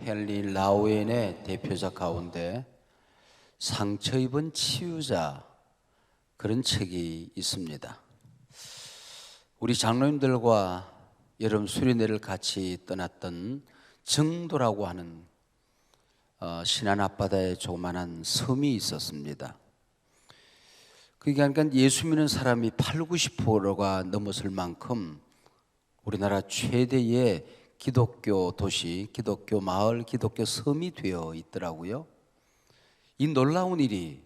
헨리 라우엔의 대표작 가운데 상처 입은 치유자, 그런 책이 있습니다. 우리 장로님들과 여름 수련회를 같이 떠났던 정도라고 하는 신안 앞바다에 조그만한 섬이 있었습니다. 그러니까 예수 믿는 사람이 80~90%가 넘었을 만큼 우리나라 최대의 기독교 도시, 기독교 마을, 기독교 섬이 되어 있더라고요. 이 놀라운 일이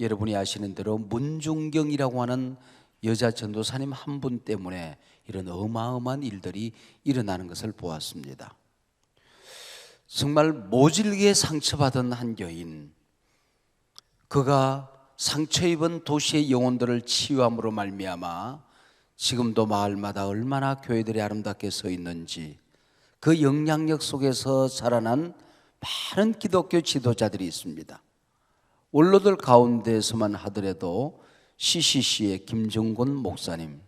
여러분이 아시는 대로 문중경이라고 하는 여자 전도사님 한 분 때문에 이런 어마어마한 일들이 일어나는 것을 보았습니다. 정말 모질게 상처받은 한 여인, 그가 상처 입은 도시의 영혼들을 치유함으로 말미암아 지금도 마을마다 얼마나 교회들이 아름답게 서 있는지, 그 영향력 속에서 자라난 많은 기독교 지도자들이 있습니다. 원로들 가운데서만 하더라도 CCC의 김정곤 목사님,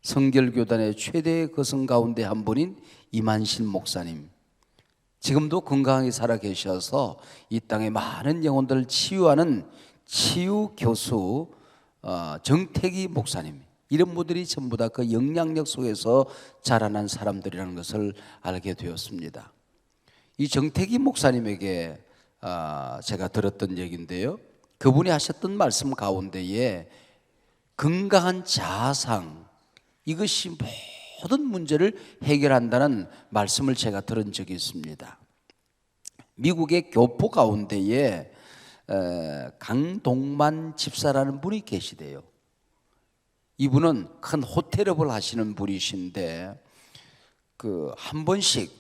성결교단의 최대의 거성 가운데 한 분인 이만신 목사님, 지금도 건강하게 살아 계셔서 이 땅의 많은 영혼들을 치유하는 치유 교수 정태기 목사님, 이런 분들이 전부 다 그 영향력 속에서 자라난 사람들이라는 것을 알게 되었습니다. 이 정태기 목사님에게 제가 들었던 얘기인데요, 그분이 하셨던 말씀 가운데에 건강한 자아상, 이것이 모든 문제를 해결한다는 말씀을 제가 들은 적이 있습니다. 미국의 교포 가운데에 강동만 집사라는 분이 계시대요. 이분은 큰 호텔업을 하시는 분이신데 한 번씩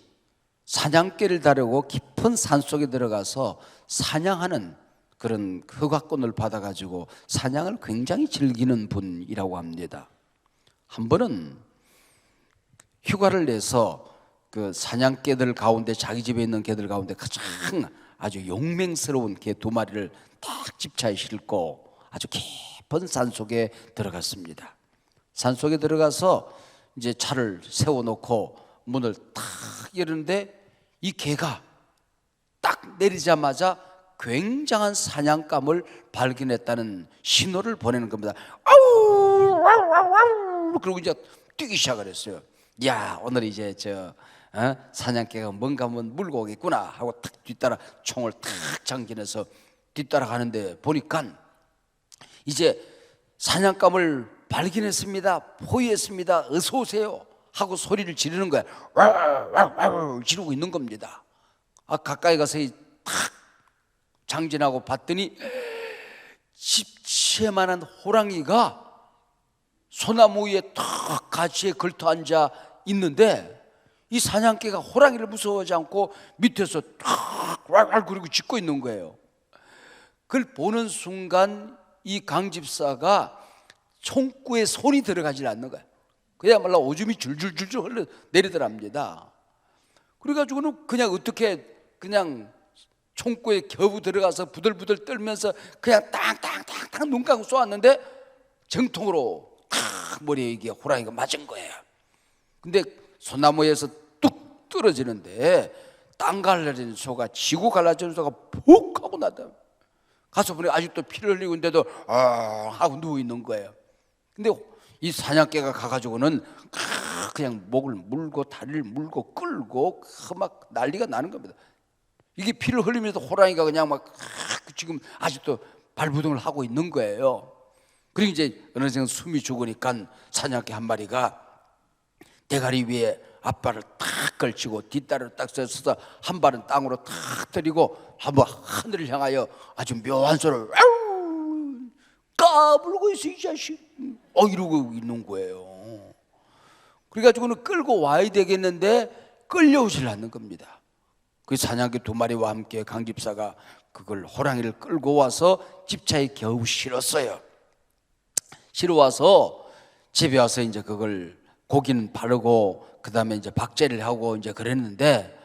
사냥개를 다루고 깊은 산속에 들어가서 사냥하는 그런 허가권을 받아가지고 사냥을 굉장히 즐기는 분이라고 합니다. 한 번은 휴가를 내서 그 사냥개들 가운데, 자기 집에 있는 개들 가운데 가장 아주 용맹스러운 개 2마리를 딱 집차에 싣고 아주 깊은 산속에 들어갔습니다. 산속에 들어가서 이제 차를 세워놓고 문을 탁 열었는데 이 개가 딱 내리자마자 굉장한 사냥감을 발견했다는 신호를 보내는 겁니다. 아우, 아우, 아우, 아우. 그리고 이제 뛰기 시작을 했어요. 야, 오늘 이제 사냥개가 뭔가 한번 물고 오겠구나 하고 탁 뒤따라 총을 탁 장전해서 뒤따라가는데 보니까 이제 사냥감을 발견했습니다, 포위했습니다, 어서 오세요 하고 소리를 지르는 거야. 와와와 지르고 있는 겁니다. 가까이 가서 탁 장전하고 봤더니 집채만한 호랑이가 소나무 위에 탁 가지에 걸터 앉아 있는데, 이 사냥개가 호랑이를 무서워하지 않고 밑에서 탁 왈왈 그리고 짖고 있는 거예요. 그걸 보는 순간 이 강집사가 총구에 손이 들어가질 않는 거야. 그야말로 오줌이 줄줄줄줄 흘러 내리더랍니다. 그래가지고는 그냥 어떻게 그냥 총구에 겨우 들어가서 부들부들 떨면서 그냥 땅땅땅땅 눈 감고 쏘았는데 정통으로 탁 머리에 이게 호랑이가 맞은 거예요. 근데 소나무에서 뚝 떨어지는데 땅 갈라지는 소가, 지구 갈라지는 소가 푹 하고 나다. 가서 보니 아직도 피를 흘리고 있는데도 하고 누워 있는 거예요. 근데 이 사냥개가 가가지고는 그냥 목을 물고 다리를 물고 끌고 막 난리가 나는 겁니다. 이게 피를 흘리면서 호랑이가 그냥 막 지금 아직도 발부둥을 하고 있는 거예요. 그리고 이제 어느 순간 숨이 죽으니까 사냥개 한 마리가 대가리 위에 앞발을 탁 걸치고 뒷다리를 딱 서서 한 발은 땅으로 탁 들이고 한번 하늘을 향하여 아주 묘한 소리를 까불고 있어 이 자식, 이러고 있는 거예요. 그래가지고는 끌고 와야 되겠는데 끌려오질 않는 겁니다. 그 사냥개 2마리와 함께 강집사가 그걸 호랑이를 끌고 와서 집차에 겨우 실었어요. 실어와서 집에 와서 이제 그걸 고기는 바르고 그 다음에 이제 박제를 하고 이제 그랬는데,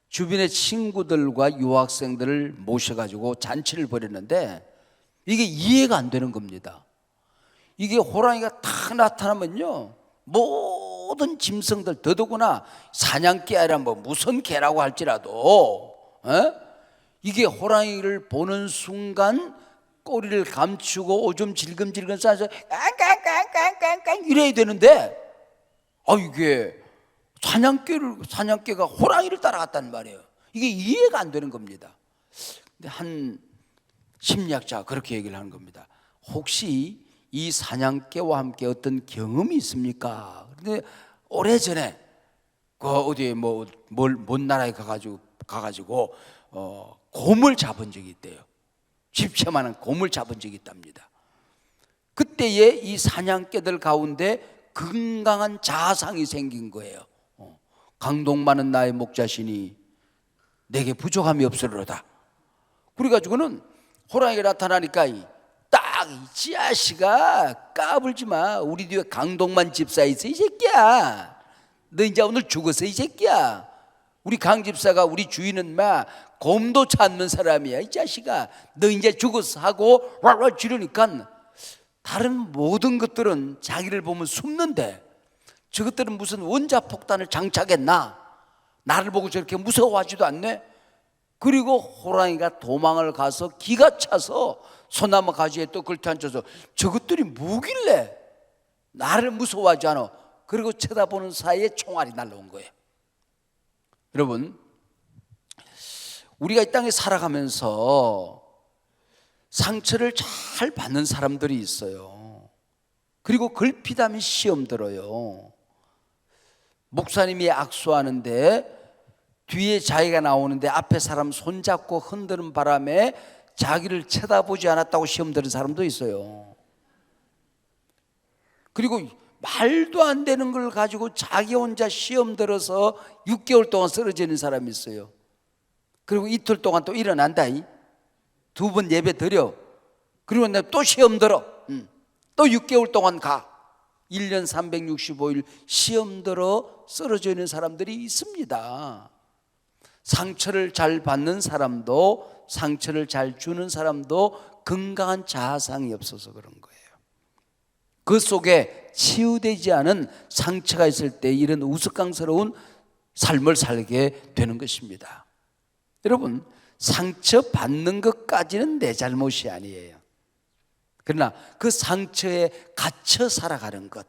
주변의 친구들과 유학생들을 모셔가지고 잔치를 벌였는데 이게 이해가 안 되는 겁니다. 이게 호랑이가 탁 나타나면요, 모든 짐승들, 더더구나 사냥개 아니라 뭐 무슨 개라고 할지라도 이게 호랑이를 보는 순간 꼬리를 감추고 오줌 질금질금 싸서 깡깡깡깡깡깡 이래야 되는데 이게 사냥개가 호랑이를 따라갔단 말이에요. 이게 이해가 안 되는 겁니다. 근데 한 심리학자가 그렇게 얘기를 하는 겁니다. 혹시 이 사냥개와 함께 어떤 경험이 있습니까? 근데 오래전에 그 어디에 먼 나라에 가가지고 곰을 잡은 적이 있대요. 집채만한 곰을 잡은 적이 있답니다. 그때에 이 사냥개들 가운데 건강한 자아상이 생긴 거예요. 강동 많은 나의 목자시니 내게 부족함이 없으리로다. 그래가지고는 호랑이가 나타나니까 딱 이 지아씨가 까불지 마. 우리 뒤에 강동만 집사 있어 이 새끼야. 너 이제 오늘 죽었어 이 새끼야. 우리 강 집사가 우리 주인은 곰도 찾는 사람이야 이 자식아. 너 이제 죽었어 하고 왈왈 지르니까 다른 모든 것들은 자기를 보면 숨는데 저것들은 무슨 원자폭탄을 장착했나? 나를 보고 저렇게 무서워하지도 않네. 그리고 호랑이가 도망을 가서 기가 차서 소나무 가지에 또 걸터 앉아서 저것들이 뭐길래 나를 무서워하지 않아. 그리고 쳐다보는 사이에 총알이 날라온 거예요. 여러분, 우리가 이 땅에 살아가면서 상처를 잘 받는 사람들이 있어요. 그리고 걸핏하면 시험 들어요. 목사님이 악수하는데 뒤에 자기가 나오는데 앞에 사람 손잡고 흔드는 바람에 자기를 쳐다보지 않았다고 시험 들은 사람도 있어요. 그리고 말도 안 되는 걸 가지고 자기 혼자 시험 들어서 6개월 동안 쓰러지는 사람이 있어요. 그리고 이틀 동안 또 일어난다. 2번 예배 드려. 그리고 내가 또 시험 들어. 또 6개월 동안 가. 1년 365일 시험 들어 쓰러져 있는 사람들이 있습니다. 상처를 잘 받는 사람도 상처를 잘 주는 사람도 건강한 자아상이 없어서 그런 거예요. 그 속에 치유되지 않은 상처가 있을 때 이런 우스꽝스러운 삶을 살게 되는 것입니다. 여러분, 상처 받는 것까지는 내 잘못이 아니에요. 그러나 그 상처에 갇혀 살아가는 것,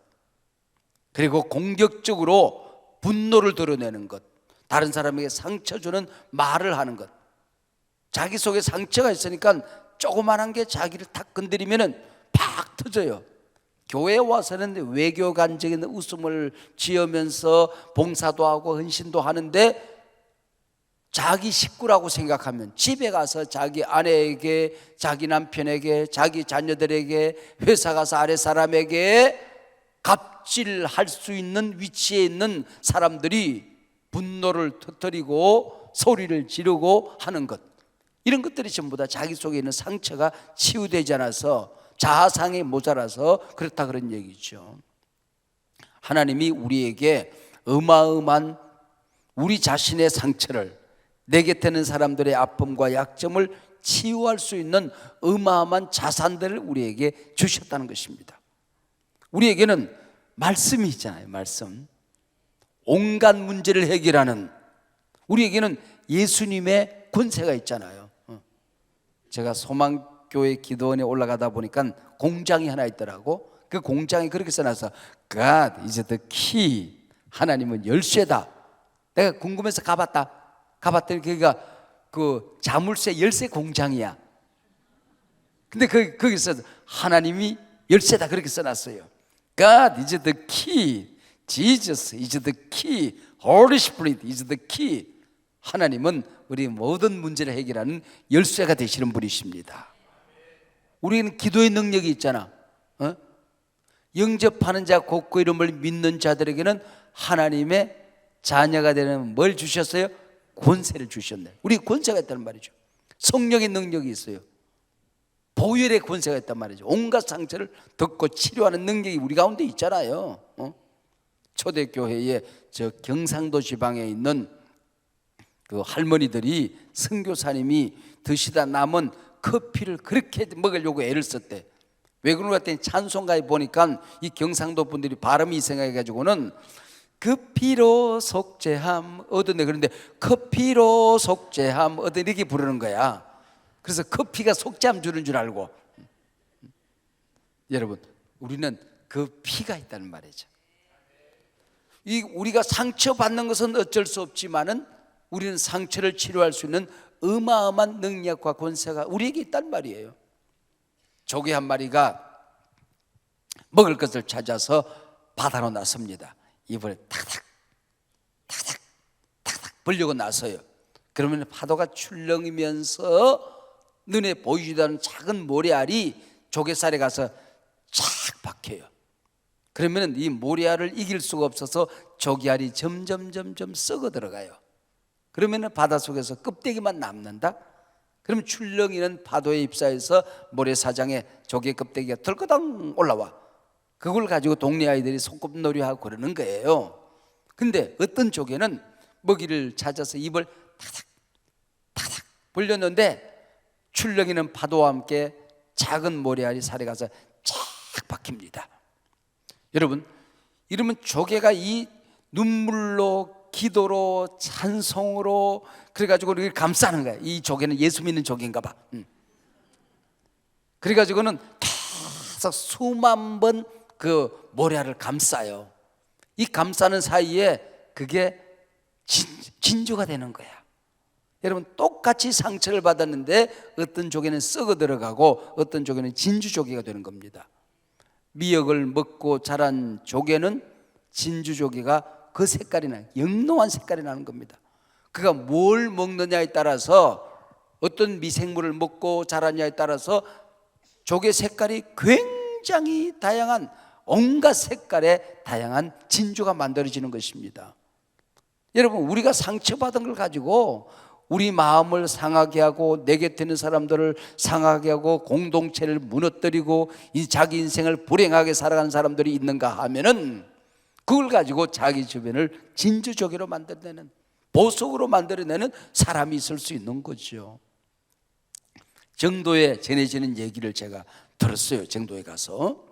그리고 공격적으로 분노를 드러내는 것, 다른 사람에게 상처 주는 말을 하는 것, 자기 속에 상처가 있으니까 조그만한 게 자기를 탁 건드리면 팍 터져요. 교회에 와서는 외교관적인 웃음을 지으면서 봉사도 하고 헌신도 하는데 자기 식구라고 생각하면 집에 가서 자기 아내에게, 자기 남편에게, 자기 자녀들에게, 회사 가서 아래 사람에게 갑질할 수 있는 위치에 있는 사람들이 분노를 터뜨리고 소리를 지르고 하는 것, 이런 것들이 전부 다 자기 속에 있는 상처가 치유되지 않아서 자아상이 모자라서 그렇다 그런 얘기죠. 하나님이 우리에게 어마어마한 우리 자신의 상처를, 내 곁에 있는 사람들의 아픔과 약점을 치유할 수 있는 어마어마한 자산들을 우리에게 주셨다는 것입니다. 우리에게는 말씀이 있잖아요. 말씀. 온갖 문제를 해결하는, 우리에게는 예수님의 권세가 있잖아요. 제가 소망교회 기도원에 올라가다 보니까 공장이 하나 있더라고. 그 공장이 그렇게 써놔서 God is the key, 하나님은 열쇠다. 내가 궁금해서 가봤더니 거기가 그 자물쇠 열쇠 공장이야. 근데 거기서 하나님이 열쇠다 그렇게 써놨어요. God is the key, Jesus is the key, Holy Spirit is the key. 하나님은 우리 모든 문제를 해결하는 열쇠가 되시는 분이십니다. 우리는 기도의 능력이 있잖아. 영접하는 자 곧 그 이름을 믿는 자들에게는 하나님의 자녀가 되는 뭘 주셨어요? 권세를 주셨네. 우리 권세가 있다는 말이죠. 성령의 능력이 있어요. 보혈의 권세가 있단 말이죠. 온갖 상처를 덮고 치료하는 능력이 우리 가운데 있잖아요. 초대교회에 저 경상도 지방에 있는 그 할머니들이, 선교사님이 드시다 남은 커피를 그렇게 먹으려고 애를 썼대. 왜 그런가 했더니 찬송가에 보니까 이 경상도 분들이 발음이 이상해가지고는 그 피로 속죄함 얻었네. 그런데 커피로 속죄함 얻었네 이렇게 부르는 거야. 그래서 커피가 속죄함 주는 줄 알고. 여러분, 우리는 그 피가 있다는 말이죠. 우리가 상처받는 것은 어쩔 수 없지만은 우리는 상처를 치료할 수 있는 어마어마한 능력과 권세가 우리에게 있단 말이에요. 조개 한 마리가 먹을 것을 찾아서 바다로 나섭니다. 입을 탁탁 탁탁 탁탁 벌리고 나서요. 그러면 파도가 출렁이면서 눈에 보이지도 않는 작은 모래알이 조개살에 가서 착 박혀요. 그러면 이 모래알을 이길 수가 없어서 조개알이 점점 썩어 들어가요. 그러면 바닷속에서 껍데기만 남는다. 그럼 출렁이는 파도에 휩싸여서 모래사장에 조개 껍데기가 덜거덩 올라와. 그걸 가지고 동네 아이들이 소꿉놀이하고 그러는 거예요. 근데 어떤 조개는 먹이를 찾아서 입을 타닥 벌렸는데 출렁이는 파도와 함께 작은 모래알이 살에 가서 쫙 박힙니다. 여러분, 이러면 조개가 이 눈물로 기도로 찬송으로 그래가지고 이렇게 감싸는 거야. 이 조개는 예수 믿는 조개인가 봐. 그래가지고는 계속 수만 번 그 모래알을 감싸요. 이 감싸는 사이에 그게 진주가 되는 거야. 여러분, 똑같이 상처를 받았는데 어떤 조개는 썩어 들어가고 어떤 조개는 진주 조개가 되는 겁니다. 미역을 먹고 자란 조개는 진주 조개가 그 색깔이 나요. 영롱한 색깔이 나는 겁니다. 그가 뭘 먹느냐에 따라서 어떤 미생물을 먹고 자라냐에 따라서 조개 색깔이 굉장히 다양한 온갖 색깔의 다양한 진주가 만들어지는 것입니다. 여러분, 우리가 상처받은 걸 가지고 우리 마음을 상하게 하고 내 곁에 있는 사람들을 상하게 하고 공동체를 무너뜨리고 자기 인생을 불행하게 살아가는 사람들이 있는가 하면은 그걸 가지고 자기 주변을 진주조개로 만들어내는, 보석으로 만들어내는 사람이 있을 수 있는 거죠. 정도에 전해지는 얘기를 제가 들었어요. 정도에 가서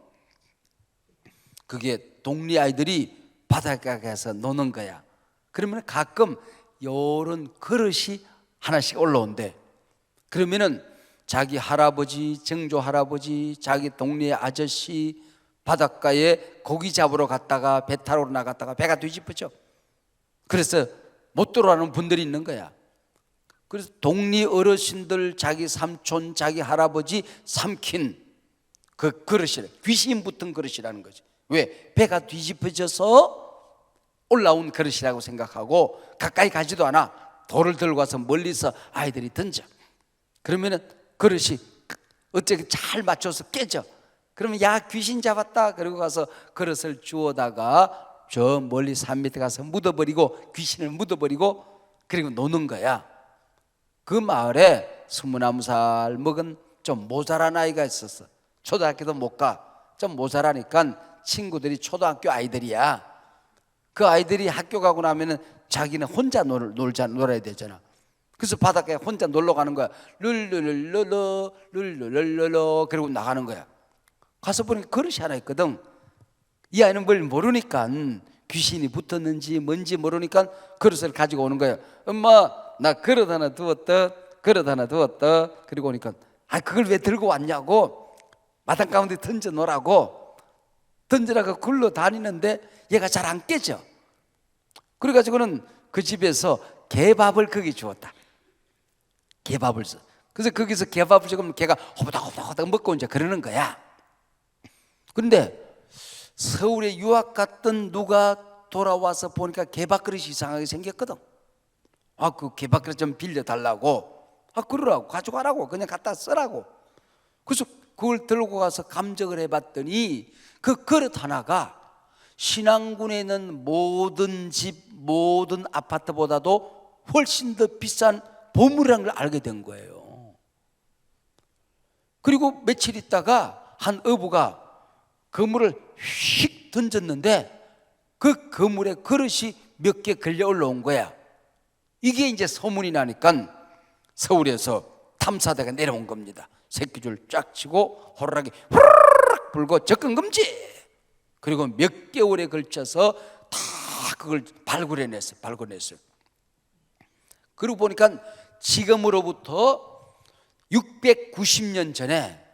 그게 동네 아이들이 바닷가에 가서 노는 거야. 그러면 가끔 요런 그릇이 하나씩 올라온대. 그러면은 자기 할아버지, 정조 할아버지, 자기 동네 아저씨 바닷가에 고기 잡으러 갔다가 배 타러 나갔다가 배가 뒤집어져. 그래서 못 들어가는 분들이 있는 거야. 그래서 동네 어르신들, 자기 삼촌, 자기 할아버지 삼킨 그 그릇이래. 귀신 붙은 그릇이라는 거지. 왜? 배가 뒤집어져서 올라온 그릇이라고 생각하고 가까이 가지도 않아. 돌을 들고 와서 멀리서 아이들이 던져. 그러면은 그릇이 어떻게 잘 맞춰서 깨져. 그러면 야, 귀신 잡았다. 그러고 가서 그릇을 주워다가 저 멀리 산 밑에 가서 묻어버리고, 귀신을 묻어버리고 그리고 노는 거야. 그 마을에 20살 먹은 좀 모자란 아이가 있었어. 초등학교도 못 가. 좀 모자라니까 친구들이 초등학교 아이들이야. 그 아이들이 학교 가고 나면은 자기는 혼자 놀아야 되잖아. 그래서 바닷가에 혼자 놀러 가는 거야. 룰루룰루루 룰루룰루루 그러고 나가는 거야. 가서 보니까 그릇이 하나 있거든. 이 아이는 뭘 모르니까, 귀신이 붙었는지 뭔지 모르니까 그릇을 가지고 오는 거야. 엄마, 나 그릇 하나 두었다. 그릇 하나 두었다. 그리고 오니까 그걸 왜 들고 왔냐고. 마당 가운데 던져 놓으라고. 던지라고 굴러 다니는데 얘가 잘 안 깨져. 그래가지고는 그 집에서 개밥을 거기 주었다. 개밥을 써. 그래서 거기서 개밥을 주면 걔가 호박호박 먹고 이제 그러는 거야. 그런데 서울에 유학 갔던 누가 돌아와서 보니까 개밥 그릇이 이상하게 생겼거든. 그 개밥 그릇 좀 빌려달라고. 그러라고, 가져가라고, 그냥 갖다 쓰라고. 그래서 그걸 들고 가서 감정을 해봤더니 그 그릇 하나가 신안군에 있는 모든 집, 모든 아파트보다도 훨씬 더 비싼 보물이라는 걸 알게 된 거예요. 그리고 며칠 있다가 한 어부가 그물을 휙 던졌는데 그 그물에 그릇이 몇 개 걸려 올라온 거야. 이게 이제 소문이 나니까 서울에서 탐사대가 내려온 겁니다. 새끼줄 쫙 치고 호루라기 후루룩 불고 접근 금지. 그리고 몇 개월에 걸쳐서 다 그걸 발굴해냈어요. 그러고 보니까 지금으로부터 690년 전에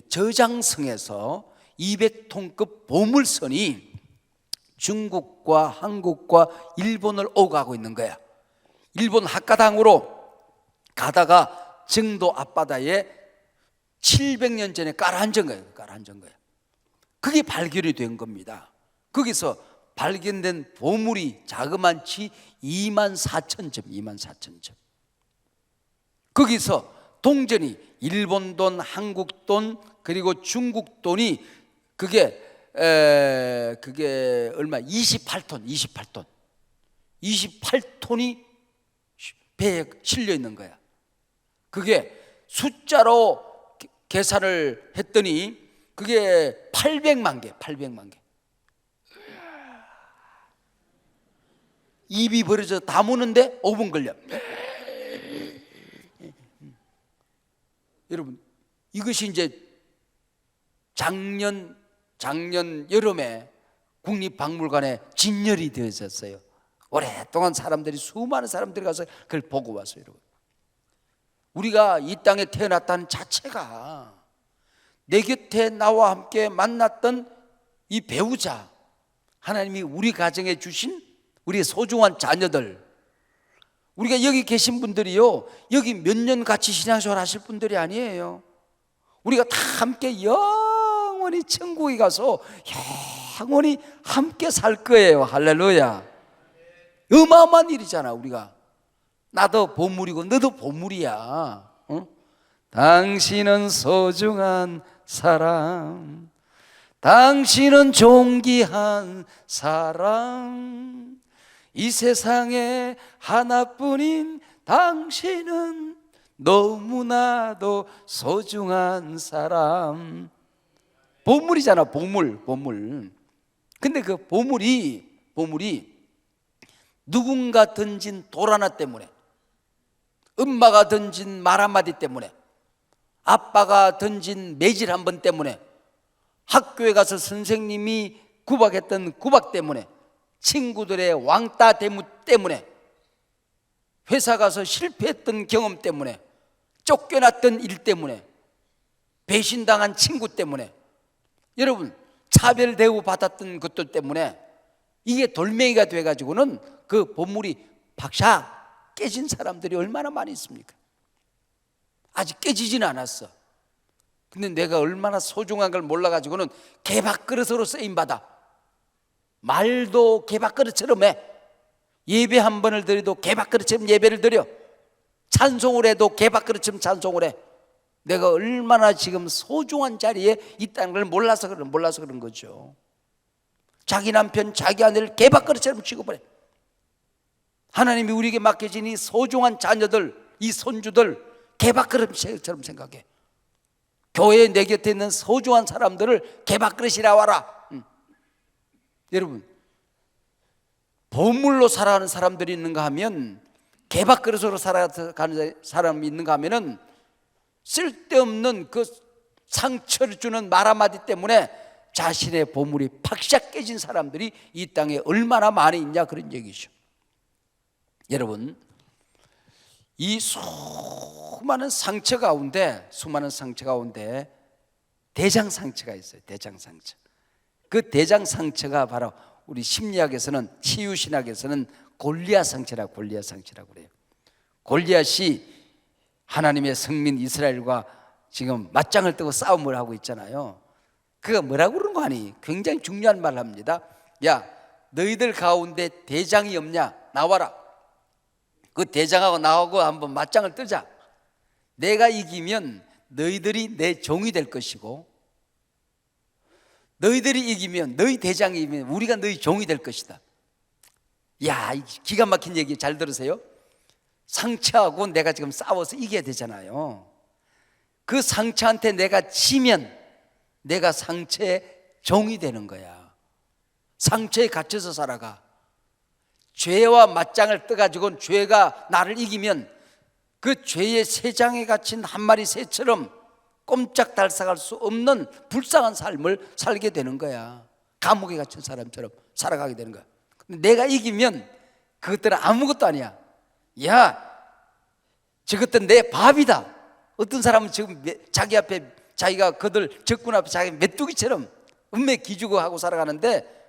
저장성에서 200톤급 보물선이 중국과 한국과 일본을 오가고 있는 거야. 일본 학가당으로 가다가 정도 앞바다에 700년 전에 깔아앉은 거예요. 그게 발견이 된 겁니다. 거기서 발견된 보물이 자그만치 24,000점. 거기서 동전이 일본 돈, 한국 돈, 그리고 중국 돈이 그게 얼마? 28톤이 배에 실려 있는 거야. 그게 숫자로 계산을 했더니 그게 800만 개. 입이 벌어져 다 무는데 5분 걸려. 여러분, 이것이 이제 작년 여름에 국립박물관에 진열이 되어졌어요. 오랫동안 수많은 사람들이 가서 그걸 보고 왔어요. 여러분, 우리가 이 땅에 태어났다는 자체가 내 곁에 나와 함께 만났던 이 배우자, 하나님이 우리 가정에 주신 우리의 소중한 자녀들, 우리가 여기 계신 분들이요, 여기 몇 년 같이 신앙생활 하실 분들이 아니에요. 우리가 다 함께 영원히 천국에 가서 영원히 함께 살 거예요. 할렐루야. 어마어마한 일이잖아. 우리가 나도 보물이고 너도 보물이야. 당신은 소중한 사람, 당신은 존귀한 사람, 이 세상에 하나뿐인 당신은 너무나도 소중한 사람. 보물이잖아. 보물. 근데 그 보물이 누군가 던진 돌 하나 때문에, 엄마가 던진 말 한마디 때문에, 아빠가 던진 매질 한 번 때문에, 학교에 가서 선생님이 구박했던 구박 때문에, 친구들의 왕따 대무 때문에, 회사 가서 실패했던 경험 때문에, 쫓겨났던 일 때문에, 배신당한 친구 때문에, 여러분 차별 대우 받았던 것들 때문에 이게 돌멩이가 돼가지고는 그 보물이 박샤 깨진 사람들이 얼마나 많이 있습니까? 아직 깨지지는 않았어. 근데 내가 얼마나 소중한 걸 몰라가지고는 개밥그릇으로 쓰임받아. 말도 개밥그릇처럼 해. 예배 한 번을 드려도 개밥그릇처럼 예배를 드려. 찬송을 해도 개밥그릇처럼 찬송을 해. 내가 얼마나 지금 소중한 자리에 있다는 걸 몰라서 그런 거죠. 자기 남편, 자기 아내를 개밥그릇처럼 취급을 해. 하나님이 우리에게 맡겨진 이 소중한 자녀들, 이 손주들 개밥그릇처럼 생각해. 교회에 내 곁에 있는 소중한 사람들을 개밥그릇이라 와라. 여러분, 보물로 살아가는 사람들이 있는가 하면, 개밥그릇으로 살아가는 사람이 있는가 하면은 쓸데없는 그 상처를 주는 말 한마디 때문에 자신의 보물이 팍샥 깨진 사람들이 이 땅에 얼마나 많이 있냐, 그런 얘기죠. 여러분, 이 수많은 상처 가운데 대장 상처가 있어요. 대장 상처. 그 대장 상처가 바로 우리 심리학에서는, 치유신학에서는 골리앗 상처라고 그래요. 골리앗이 하나님의 성민 이스라엘과 지금 맞짱을 뜨고 싸움을 하고 있잖아요. 그가 뭐라고 그러는 거 아니? 굉장히 중요한 말을 합니다. 야, 너희들 가운데 대장이 없냐? 나와라. 그 대장하고 나하고 한번 맞짱을 뜨자. 내가 이기면 너희들이 내 종이 될 것이고, 너희들이 이기면, 너희 대장이 이기면 우리가 너희 종이 될 것이다. 야, 기가 막힌 얘기 잘 들으세요. 상처하고 내가 지금 싸워서 이겨야 되잖아요. 그 상처한테 내가 지면 내가 상처의 종이 되는 거야. 상처에 갇혀서 살아가. 죄와 맞짱을 떠가지고 죄가 나를 이기면 그 죄의 세장에 갇힌 한 마리 새처럼 꼼짝달싹할 수 없는 불쌍한 삶을 살게 되는 거야. 감옥에 갇힌 사람처럼 살아가게 되는 거야. 내가 이기면 그것들은 아무것도 아니야. 야, 저것들은 내 밥이다. 어떤 사람은 지금 자기 앞에, 자기가 그들 적군 앞에 자기 메뚜기처럼 은매 기주고 하고 살아가는데,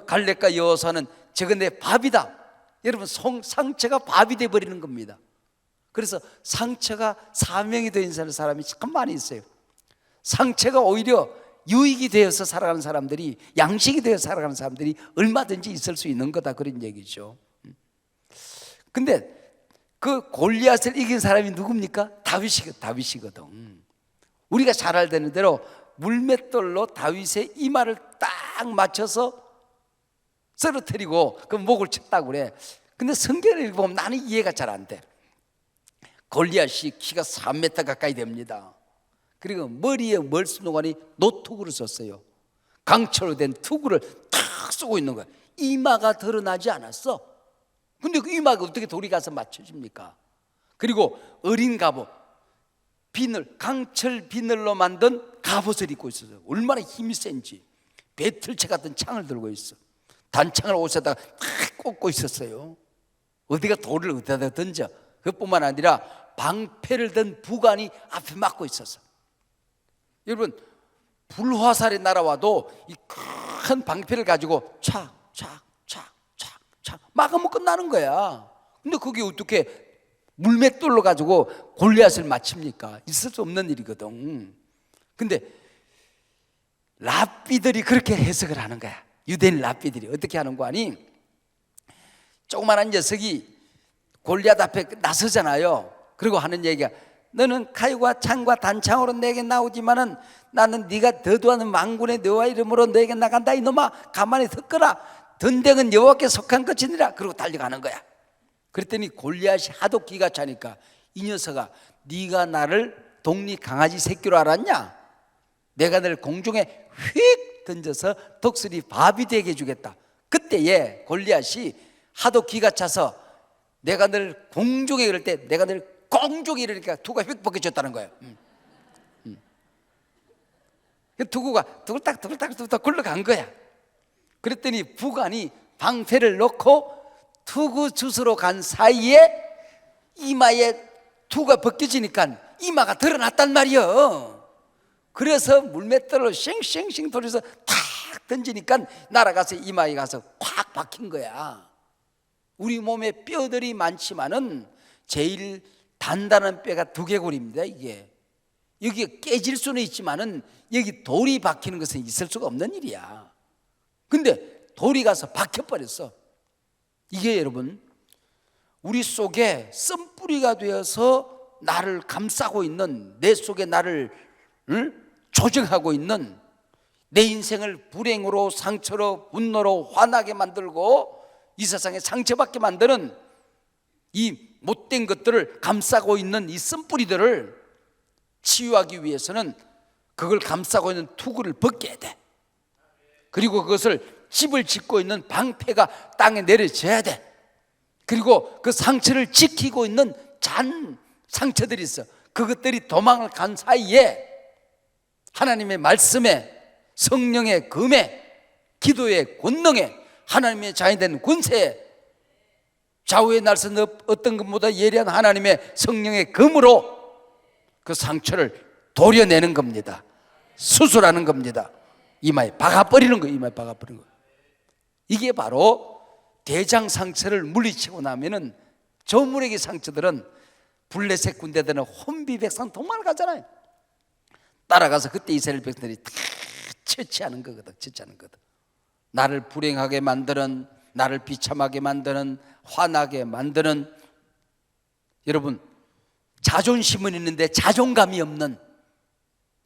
갈렙과 여호수아는 저건 내 밥이다. 여러분, 상처가 밥이 돼버리는 겁니다. 그래서 상처가 사명이 되어 있는 사람이 참 많이 있어요. 상처가 오히려 유익이 되어서 살아가는 사람들이, 양식이 되어 살아가는 사람들이 얼마든지 있을 수 있는 거다, 그런 얘기죠. 근데 그 골리앗을 이긴 사람이 누굽니까? 다윗이거든. 우리가 잘 알는 대로 물맷돌로 다윗의 이마를 딱 맞춰서 쓰러뜨리고 그 목을 쳤다고 그래. 근데 성경을 읽어보면 나는 이해가 잘 안 돼. 골리앗이 키가 3m 가까이 됩니다. 그리고 머리에 멀수노관이 노투구를 썼어요. 강철로 된 투구를 탁 쏘고 있는 거야. 이마가 드러나지 않았어. 근데 그 이마가 어떻게 돌이 가서 맞춰집니까? 그리고 어린 갑옷, 비늘, 강철 비늘로 만든 갑옷을 입고 있었어요. 얼마나 힘이 센지. 배틀채 같은 창을 들고 있어. 단창을 옷에다가 탁 꽂고 있었어요. 어디가 돌을 어디다 던져. 그것뿐만 아니라 방패를 든 부관이 앞에 막고 있었어. 여러분, 불화살이 날아와도 이 큰 방패를 가지고 착착착착착 막으면 끝나는 거야. 근데 그게 어떻게 물맷돌로 가지고 골리앗을 맞춥니까? 있을 수 없는 일이거든. 근데 랍비들이 그렇게 해석을 하는 거야. 유대인 랍비들이 어떻게 하는 거 아니? 조그만한 녀석이 골리앗 앞에 나서잖아요. 그리고 하는 얘기가, 너는 칼과 창과 단창으로 내게 나오지만은 나는 네가 더도하는 만군의 너와 이름으로 너에게 나간다. 이놈아, 가만히 듣거라. 전쟁은 여호와께 속한 것이니라. 그러고 달려가는 거야. 그랬더니 골리앗이 하도 기가 차니까 이 녀석아, 네가 나를 독리 강아지 새끼로 알았냐? 내가 너를 공중에 휙 던져서 독수리 밥이 되게 해주겠다. 그때에 골리앗이 하도 기가 차서 내가 늘 공중에 이럴 때 내가 늘 공중에 이러니까 투구가 휙 벗겨졌다는 거예요. 그 투구가 두글딱 굴러간 거야. 그랬더니 부관이 방패를 놓고 투구 주스로 간 사이에 이마에 투구가 벗겨지니까 이마가 드러났단 말이야. 그래서 물맷돌로 싱싱싱 돌려서 탁 던지니까 날아가서 이마에 가서 콱 박힌 거야. 우리 몸에 뼈들이 많지만은 제일 단단한 뼈가 두개골입니다. 이게 여기가 깨질 수는 있지만은 여기 돌이 박히는 것은 있을 수가 없는 일이야. 근데 돌이 가서 박혀버렸어. 이게 여러분, 우리 속에 씀뿌리가 되어서 나를 감싸고 있는, 내 속에 나를 조정하고 있는, 내 인생을 불행으로, 상처로, 분노로, 화나게 만들고 이 세상에 상처받게 만드는 이 못된 것들을 감싸고 있는 이 씀뿌리들을 치유하기 위해서는 그걸 감싸고 있는 투구를 벗겨야 돼. 그리고 그것을 집을 짓고 있는 방패가 땅에 내려져야 돼. 그리고 그 상처를 지키고 있는 잔 상처들이 있어. 그것들이 도망을 간 사이에 하나님의 말씀에, 성령의 금에, 기도의 권능에, 하나님의 자인된 권세에, 좌우의 날선 어떤 것보다 예리한 하나님의 성령의 금으로 그 상처를 도려내는 겁니다. 수술하는 겁니다. 이마에 박아버리는 거예요. 이마에 박아버리는 거예요. 이게 바로 대장 상처를 물리치고 나면은 저물의 상처들은 블레셋 군대들은 혼비백산 도망을 가잖아요. 따라가서 그때 이스라엘 백성들이 다 처치하는 거거든. 처치하는 거거든. 나를 불행하게 만드는, 나를 비참하게 만드는, 화나게 만드는, 여러분 자존심은 있는데 자존감이 없는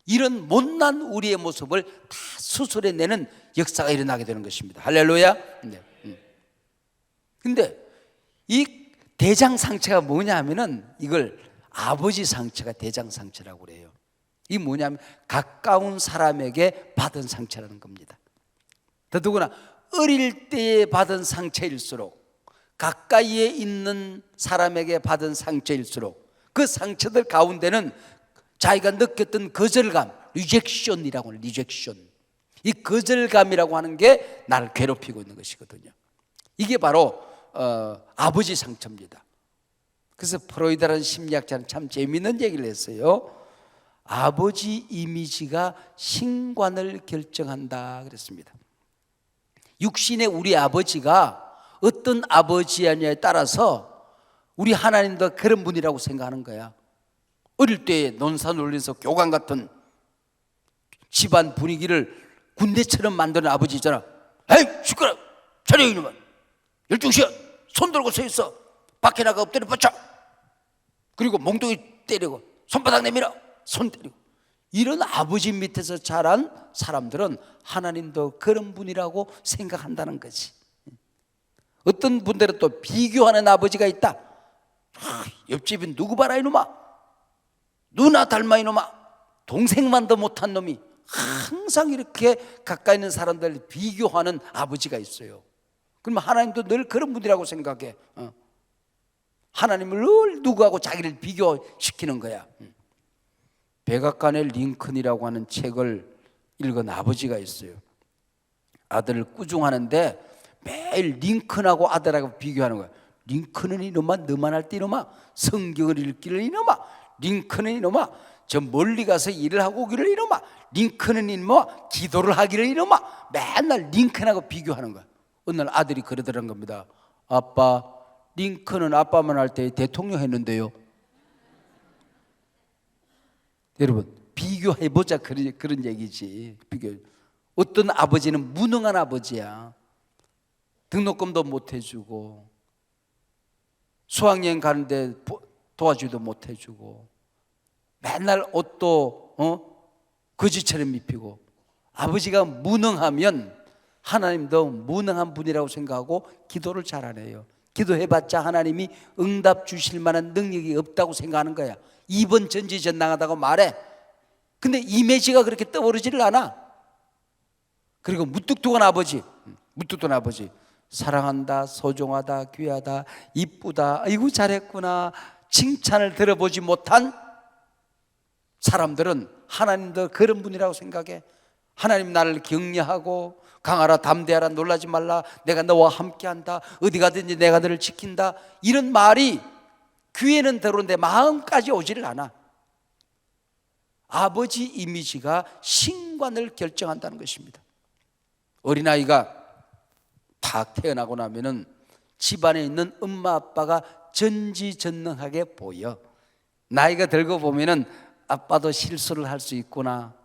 이런 못난 우리의 모습을 다 수술해내는 역사가 일어나게 되는 것입니다. 할렐루야. 네. 근데 이 대장 상처가 뭐냐 하면은 이걸 아버지 상처가 대장 상처라고 그래요. 이게 뭐냐면 가까운 사람에게 받은 상처라는 겁니다. 더더구나 어릴 때에 받은 상처일수록, 가까이에 있는 사람에게 받은 상처일수록 그 상처들 가운데는 자기가 느꼈던 거절감, 리젝션이라고 해요. 리젝션. 이 거절감이라고 하는 게 나를 괴롭히고 있는 것이거든요. 이게 바로 아버지 상처입니다. 그래서 프로이드라는 심리학자는 참 재미있는 얘기를 했어요. 아버지 이미지가 신관을 결정한다 그랬습니다. 육신의 우리 아버지가 어떤 아버지냐에 따라서 우리 하나님도 그런 분이라고 생각하는 거야. 어릴 때 논산올림에서 교관 같은 집안 분위기를 군대처럼 만드는 아버지 있잖아. 에이 시끄러, 차려 이놈아, 12시야, 손 들고 서 있어, 밖에 나가 엎드려 뻗쳐, 그리고 몽둥이 때리고 손바닥 내밀어, 손 때리고. 이런 아버지 밑에서 자란 사람들은 하나님도 그런 분이라고 생각한다는 거지. 어떤 분들은 또 비교하는 아버지가 있다. 옆집인 누구 봐라 이놈아, 누나 닮아 이놈아, 동생만 더 못한 놈이. 항상 이렇게 가까이 있는 사람들 비교하는 아버지가 있어요. 그러면 하나님도 늘 그런 분이라고 생각해. 하나님을 늘 누구하고 자기를 비교시키는 거야. 백악관의 링컨이라고 하는 책을 읽은 아버지가 있어요. 아들을 꾸중하는데 매일 링컨하고 아들하고 비교하는 거야. 링컨은 이놈아, 너만 할 때 이놈아, 성경을 읽기를 이놈아, 링컨은 이놈아, 저 멀리 가서 일을 하고 오기를 이놈아, 링컨은 이놈아, 기도를 하기를 이놈아. 맨날 링컨하고 비교하는 거야. 어느 날 아들이 그러더란 겁니다. 아빠, 링컨은 아빠만 할 때 대통령 했는데요. 여러분, 비교해보자, 그런 얘기지. 비교. 어떤 아버지는 무능한 아버지야. 등록금도 못 해주고, 수학여행 가는데 도와주기도 못 해주고, 맨날 옷도 거지처럼 입히고. 아버지가 무능하면 하나님도 무능한 분이라고 생각하고 기도를 잘 안 해요. 기도해봤자 하나님이 응답 주실 만한 능력이 없다고 생각하는 거야. 2번 전지전능하다고 말해. 근데 이미지가 그렇게 떠오르지를 않아. 그리고 무뚝뚝한 아버지, 사랑한다, 소중하다, 귀하다, 이쁘다, 아이고 잘했구나, 칭찬을 들어보지 못한 사람들은 하나님도 그런 분이라고 생각해. 하나님 나를 격려하고, 강하라, 담대하라, 놀라지 말라, 내가 너와 함께한다, 어디 가든지 내가 너를 지킨다, 이런 말이 귀에는 들어오는데 마음까지 오지를 않아. 아버지 이미지가 신관을 결정한다는 것입니다. 어린아이가 딱 태어나고 나면은 집안에 있는 엄마 아빠가 전지전능하게 보여. 나이가 들고 보면은 아빠도 실수를 할 수 있구나,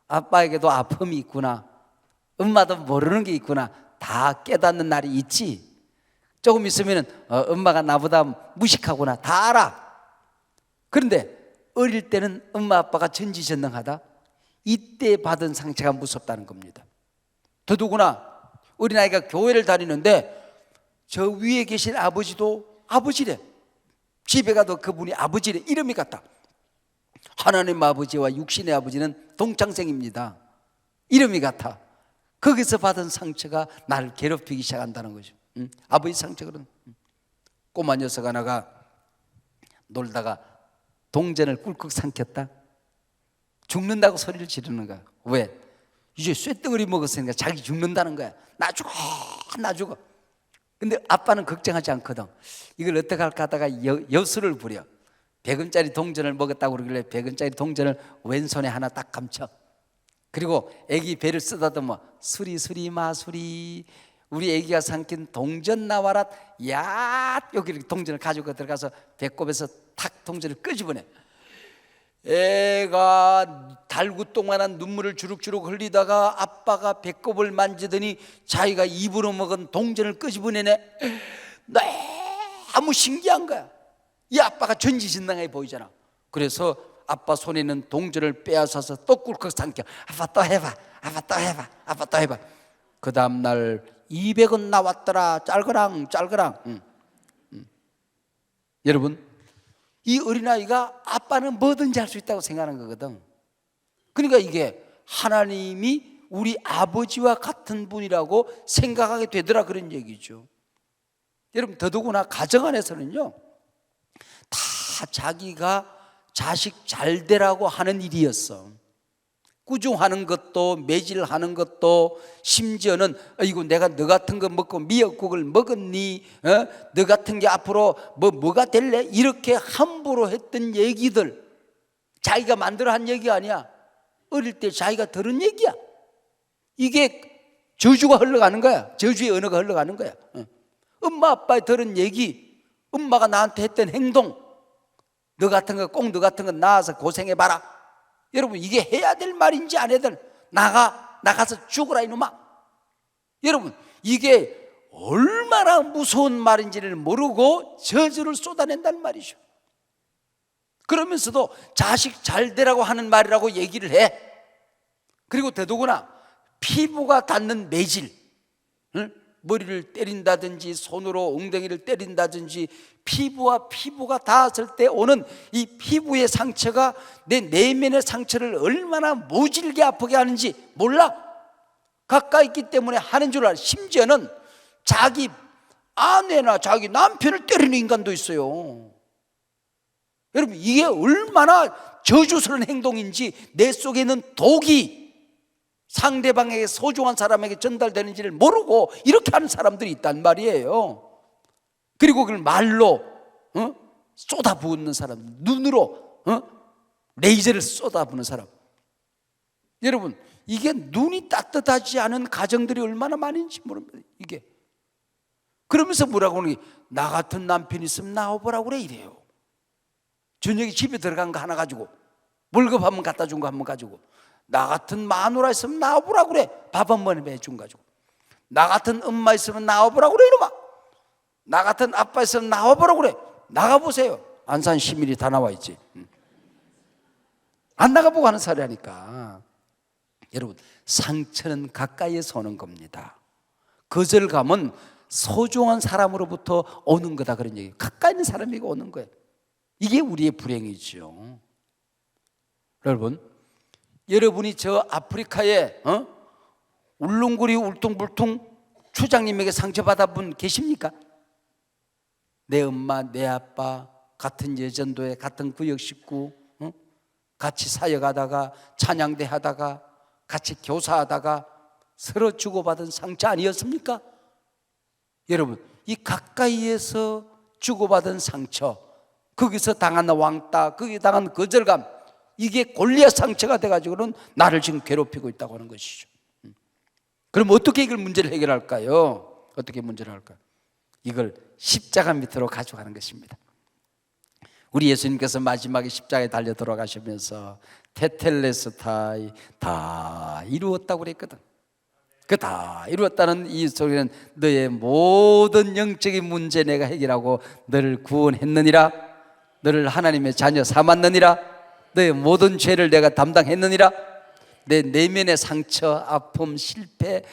아빠에게도 아픔이 있구나, 엄마도 모르는 게 있구나, 다 깨닫는 날이 있지. 조금 있으면은 엄마가 나보다 무식하구나, 다 알아. 그런데 어릴 때는 엄마 아빠가 전지전능하다. 이때 받은 상처가 무섭다는 겁니다. 더더구나 어린아이가 교회를 다니는데 저 위에 계신 아버지도 아버지래. 집에 가도 그분이 아버지래. 이름이 같다. 하나님 아버지와 육신의 아버지는 동창생입니다. 이름이 같아. 거기서 받은 상처가 나를 괴롭히기 시작한다는 거죠. 아버지 상처거든. 꼬마 녀석 하나가 놀다가 동전을 꿀꺽 삼켰다. 죽는다고 소리를 지르는 거야. 왜? 이제 쇳덩어리 먹었으니까 자기 죽는다는 거야. 나 죽어, 나 죽어. 근데 아빠는 걱정하지 않거든. 이걸 어떻게 할까 하다가 여수를 부려. 100원짜리 동전을 먹었다고 그러길래 100원짜리 동전을 왼손에 하나 딱 감춰. 그리고 애기 배를 쓰다듬어. 수리 마수리, 우리 애기가 삼킨 동전 나와라. 야, 여기 동전을 가지고 들어가서 배꼽에서 탁 동전을 끄집어내. 애가 달구똥만한 눈물을 주룩주룩 흘리다가 아빠가 배꼽을 만지더니 자기가 입으로 먹은 동전을 끄집어내네. 너무 신기한 거야. 이 아빠가 전지전능하게 보이잖아. 그래서 아빠 손에 있는 동전을 빼앗아서 또 꿀꺽 삼켜. 아빠 또 해봐, 아빠 또 해봐, 아빠 또 해봐. 그 다음날 200원 나왔더라. 짤거랑. 여러분, 이 어린아이가 아빠는 뭐든지 할 수 있다고 생각하는 거거든. 그러니까 이게 하나님이 우리 아버지와 같은 분이라고 생각하게 되더라, 그런 얘기죠. 여러분, 더더구나 가정 안에서는요, 다 자기가 자식 잘 되라고 하는 일이었어. 꾸중하는 것도, 매질하는 것도, 심지어는 이거 내가 너 같은 거 먹고 미역국을 먹었니? 너 같은 게 앞으로 뭐가 될래? 이렇게 함부로 했던 얘기들, 자기가 만들어 한 얘기 아니야. 어릴 때 자기가 들은 얘기야. 이게 저주가 흘러가는 거야. 저주의 언어가 흘러가는 거야. 엄마 아빠의 들은 얘기, 엄마가 나한테 했던 행동, 너 같은 거, 꼭 너 같은 거 낳아서 고생해봐라. 여러분, 이게 해야 될 말인지 안 해야 될, 나가서 죽어라 이놈아. 여러분, 이게 얼마나 무서운 말인지를 모르고 저주를 쏟아낸다는 말이죠. 그러면서도 자식 잘 되라고 하는 말이라고 얘기를 해. 그리고 더더구나 피부가 닿는 매질, 머리를 때린다든지 손으로 엉덩이를 때린다든지, 피부와 피부가 닿았을 때 오는 이 피부의 상처가 내 내면의 상처를 얼마나 모질게 아프게 하는지 몰라. 가까이 있기 때문에 하는 줄 알아. 심지어는 자기 아내나 자기 남편을 때리는 인간도 있어요. 여러분, 이게 얼마나 저주스러운 행동인지, 내 속에 있는 독이 상대방에게, 소중한 사람에게 전달되는지를 모르고 이렇게 하는 사람들이 있단 말이에요. 그리고 그걸 말로 쏟아부는 사람, 눈으로 레이저를 쏟아부는 사람. 여러분, 이게 눈이 따뜻하지 않은 가정들이 얼마나 많은지 모릅니다. 이게 그러면서 뭐라고 하는 게, 나 같은 남편 있으면 나와보라고 그래 이래요. 저녁에 집에 들어간 거 하나 가지고, 월급 한번 갖다 준 거 한번 가지고, 나 같은 마누라 있으면 나와보라고 그래. 밥 한 번 해준 가지고, 나 같은 엄마 있으면 나와보라고 그래 이놈아. 나 같은 아빠 있으면 나와보라고 그래. 나가보세요. 안산 시민이 다 나와 있지. 안 나가보고 하는 사례하니까. 여러분, 상처는 가까이에서 오는 겁니다. 거절감은 소중한 사람으로부터 오는 거다, 그런 얘기. 가까이 있는 사람에게 오는 거예요. 이게 우리의 불행이죠. 여러분, 여러분이 저 아프리카에 울릉구리 울퉁불퉁 추장님에게 상처받아 분 계십니까? 내 엄마, 내 아빠, 같은 예전도에 같은 구역 식구, 같이 사역하다가 찬양대 하다가 같이 교사하다가 서로 주고받은 상처 아니었습니까? 여러분, 이 가까이에서 주고받은 상처, 거기서 당한 왕따, 거기에 당한 거절감, 이게 골리앗 상처가 돼가지고는 나를 지금 괴롭히고 있다고 하는 것이죠. 그럼 어떻게 이걸 문제를 해결할까요? 어떻게 문제를 할까요? 이걸 십자가 밑으로 가져가는 것입니다. 우리 예수님께서 마지막에 십자가에 달려 돌아가시면서 테텔레스타이, 다 이루었다고 그랬거든. 그 다 이루었다는 이 소리는 너의 모든 영적인 문제 내가 해결하고 너를 구원했느니라, 너를 하나님의 자녀 삼았느니라, 너의 모든 죄를 내가 담당했느니라, 내 내면의 상처, 아픔, 실패,